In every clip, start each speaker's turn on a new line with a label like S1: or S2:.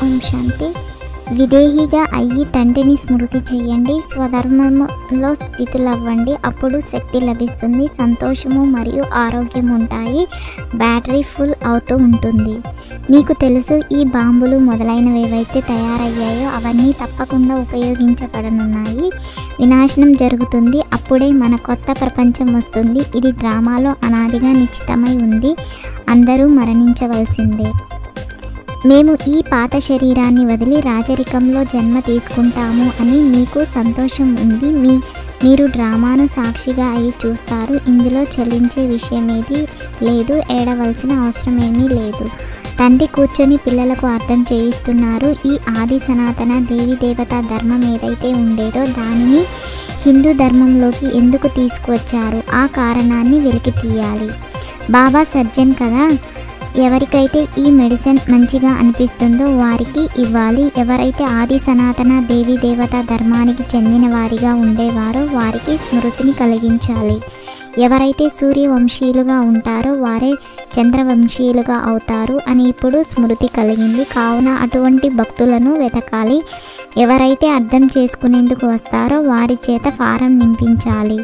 S1: ఓం శాంతి. విదేహిగా అయ్యి తండ్రిని స్మృతి చేయండి, స్వధర్మంలో స్థితులవ్వండి, అప్పుడు శక్తి లభిస్తుంది, సంతోషము మరియు ఆరోగ్యం ఉంటాయి, బ్యాటరీ ఫుల్ అవుతూ ఉంటుంది. మీకు తెలుసు, ఈ బాంబులు మొదలైనవి ఏవైతే తయారయ్యాయో అవన్నీ తప్పకుండా ఉపయోగించబడనున్నాయి. వినాశనం జరుగుతుంది, అప్పుడే మన కొత్త ప్రపంచం వస్తుంది. ఇది డ్రామాలో అనాదిగా నిశ్చితమై ఉంది, అందరూ మరణించవలసిందే. మేము ఈ పాత శరీరాన్ని వదిలి రాజరికంలో జన్మ తీసుకుంటాము అని మీకు సంతోషం ఉంది. మీరు డ్రామాను సాక్షిగా అయి చూస్తారు. ఇందులో చెల్లించే విషయమేది లేదు, ఏడవలసిన అవసరం ఏమీ లేదు. తండ్రి కూర్చొని పిల్లలకు అర్థం చేయిస్తున్నారు. ఈ ఆది సనాతన దేవీ దేవతా ధర్మం ఏదైతే ఉండేదో దానిని హిందూ ధర్మంలోకి ఎందుకు తీసుకువచ్చారు, ఆ కారణాన్ని వెలికి తీయాలి. బాబా సర్జన్ కదా, ఎవరికైతే ఈ మెడిసిన్ మంచిగా అనిపిస్తుందో వారికి ఇవ్వాలి. ఎవరైతే ఆది సనాతన దేవీ దేవతా ధర్మానికి చెందిన వారిగా ఉండేవారో వారికి స్మృతిని కలిగించాలి. ఎవరైతే సూర్యవంశీయులుగా ఉంటారో వారే చంద్రవంశీయులుగా అవుతారు అని ఇప్పుడు స్మృతి కలిగింది. కావున అటువంటి భక్తులను వెతకాలి. ఎవరైతే అర్థం చేసుకునేందుకు వస్తారో వారి చేత ఫారం నింపించాలి.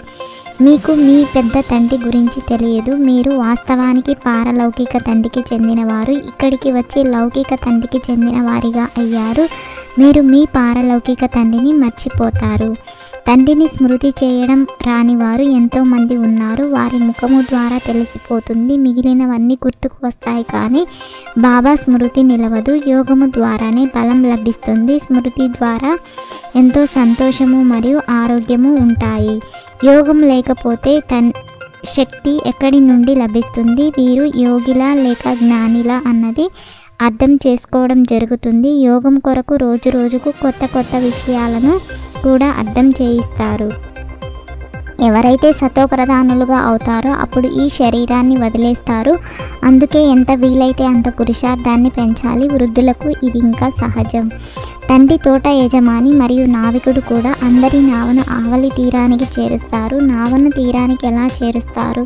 S1: మీకు మీ పెద్ద తండ్రి గురించి తెలియదు. మీరు వాస్తవానికి పారలౌకిక తండ్రికి చెందినవారు. ఇక్కడికి వచ్చి లౌకిక తండ్రికి చెందిన వారిగా అయ్యారు. మీరు మీ పారలౌకిక తండ్రిని మర్చిపోతారు. తండ్రిని స్మృతి చేయడం రానివారు ఎంతోమంది ఉన్నారు. వారి ముఖము ద్వారా తెలిసిపోతుంది. మిగిలినవన్నీ గుర్తుకు వస్తాయి, కానీ బాబా స్మృతి నిలవదు. యోగము ద్వారానే బలం లభిస్తుంది. స్మృతి ద్వారా ఎంతో సంతోషము మరియు ఆరోగ్యము ఉంటాయి. యోగం లేకపోతే శక్తి ఎక్కడి నుండి లభిస్తుంది? వీరు యోగిలా లేక జ్ఞానిలా అన్నది అర్థం చేసుకోవడం జరుగుతుంది. యోగం కొరకు రోజు రోజుకు కొత్త కొత్త విషయాలను కూడా అర్థం చేయిస్తారు. ఎవరైతే సతోప్రధానులుగా అవుతారో అప్పుడు ఈ శరీరాన్ని వదిలేస్తారు. అందుకే ఎంత వీలైతే అంత పురుషార్థాన్ని పెంచాలి. వృద్ధులకు ఇది ఇంకా సహజం. తండ్రి తోట యజమాని మరియు నావికుడు కూడా అందరి నావను ఆవలి తీరానికి చేరుస్తారు. నావను తీరానికి ఎలా చేరుస్తారు,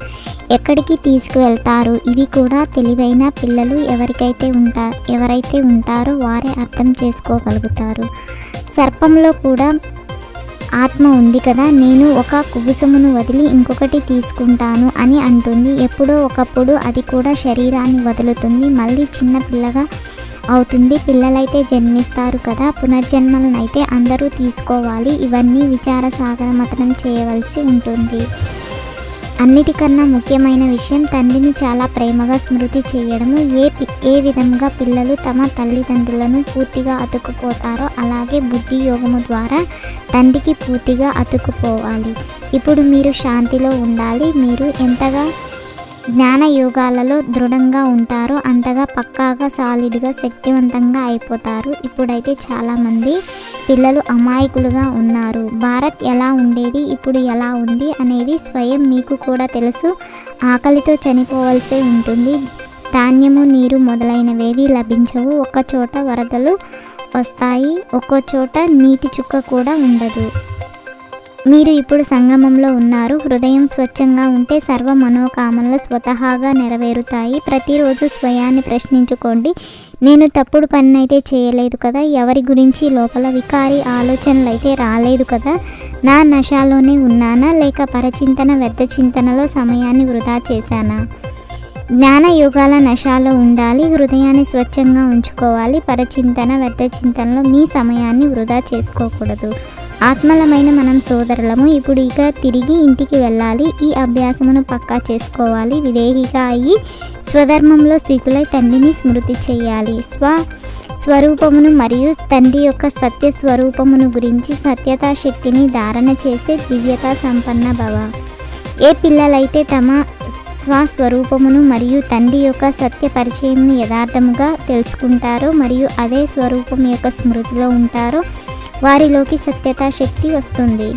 S1: ఎక్కడికి తీసుకువెళ్తారు, ఇవి కూడా తెలివైన పిల్లలు ఎవరైతే ఉంటారో వారే అర్థం చేసుకోగలుగుతారు. సర్పంలో కూడా ఆత్మ ఉంది కదా, నేను ఒక కుబుసమును వదిలి ఇంకొకటి తీసుకుంటాను అని అంటుంది. ఎప్పుడో ఒకప్పుడు అది కూడా శరీరాన్ని వదులుతుంది, మళ్ళీ చిన్న పిల్లగా అవుతుంది. పిల్లలైతే జన్మిస్తారు కదా, పునర్జన్మలనైతే అందరూ తీసుకోవాలి. ఇవన్నీ విచార సాగర మథనం చేయవలసి ఉంటుంది. అన్నిటికన్నా ముఖ్యమైన విషయం తండ్రిని చాలా ప్రేమగా స్మృతి చేయడము. ఏ విధంగా పిల్లలు తమ తల్లిదండ్రులను పూర్తిగా అతుక్కుపోతారో అలాగే బుద్ధి యోగము ద్వారా తండ్రికి పూర్తిగా అతుక్కుపోవాలి. ఇప్పుడు మీరు శాంతిలో ఉండాలి. మీరు ఎంతగా జ్ఞాన యోగాలలో దృఢంగా ఉంటారో అంతగా పక్కాగా సాలిడ్గా శక్తివంతంగా అయిపోతారు. ఇప్పుడైతే చాలామంది పిల్లలు అమాయకులుగా ఉన్నారు. భారత్ ఎలా ఉండేది, ఇప్పుడు ఎలా ఉంది అనేది స్వయం మీకు కూడా తెలుసు. ఆకలితో చనిపోవలసే ఉంటుంది. ధాన్యము, నీరు మొదలైనవేవి లభించవు. ఒక్కచోట వరదలు వస్తాయి, ఒక్కో చోట నీటి చుక్క కూడా ఉండదు. మీరు ఇప్పుడు సంగమంలో ఉన్నారు. హృదయం స్వచ్ఛంగా ఉంటే సర్వ మనోకామనలు స్వతహాగా నెరవేరుతాయి. ప్రతిరోజు స్వయాన్ని ప్రశ్నించుకోండి, నేను తప్పుడు పనినైతే చేయలేదు కదా, ఎవరి గురించి లోపల వికారి ఆలోచనలు అయితే రాలేదు కదా, నా నశాలోనే ఉన్నానా లేక పరచింతన వ్యర్థ చింతనలో సమయాన్ని వృధా చేశానా? జ్ఞాన యోగాల నశాలో ఉండాలి. హృదయాన్ని స్వచ్ఛంగా ఉంచుకోవాలి. పరచింతన వ్యర్థ చింతనలో మీ సమయాన్ని వృధా చేసుకోకూడదు. ఆత్మలమైన మనం సోదరులము. ఇప్పుడు ఇక తిరిగి ఇంటికి వెళ్ళాలి. ఈ అభ్యాసమును పక్కా చేసుకోవాలి. విదేహిగా అయ్యి స్వధర్మంలో స్థితులై తండ్రిని స్మృతి చేయాలి. స్వరూపమును మరియు తండ్రి యొక్క సత్య స్వరూపమును గురించి సత్యతా శక్తిని ధారణ చేసే దివ్యతా సంపన్న భవ. ఏ పిల్లలైతే తమ స్వస్వరూపమును మరియు తండ్రి యొక్క సత్య పరిచయంను యథార్థముగా తెలుసుకుంటారో మరియు అదే స్వరూపం యొక్క స్మృతిలో ఉంటారో వారిలోకి సత్యతా శక్తి వస్తుంది.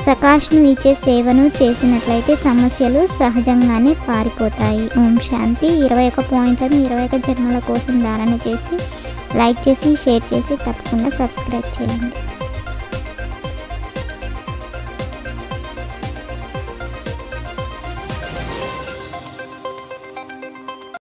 S1: సకాష్ను ఇచ్చే సేవను చేసినట్లయితే సమస్యలు సహజంగానే పారిపోతాయి. ఓం శాంతి. 21 పాయింట్లను 21 జన్మల కోసం ధారణ చేసి లైక్ చేసి షేర్ చేసి తప్పకుండా సబ్స్క్రైబ్ చేయండి.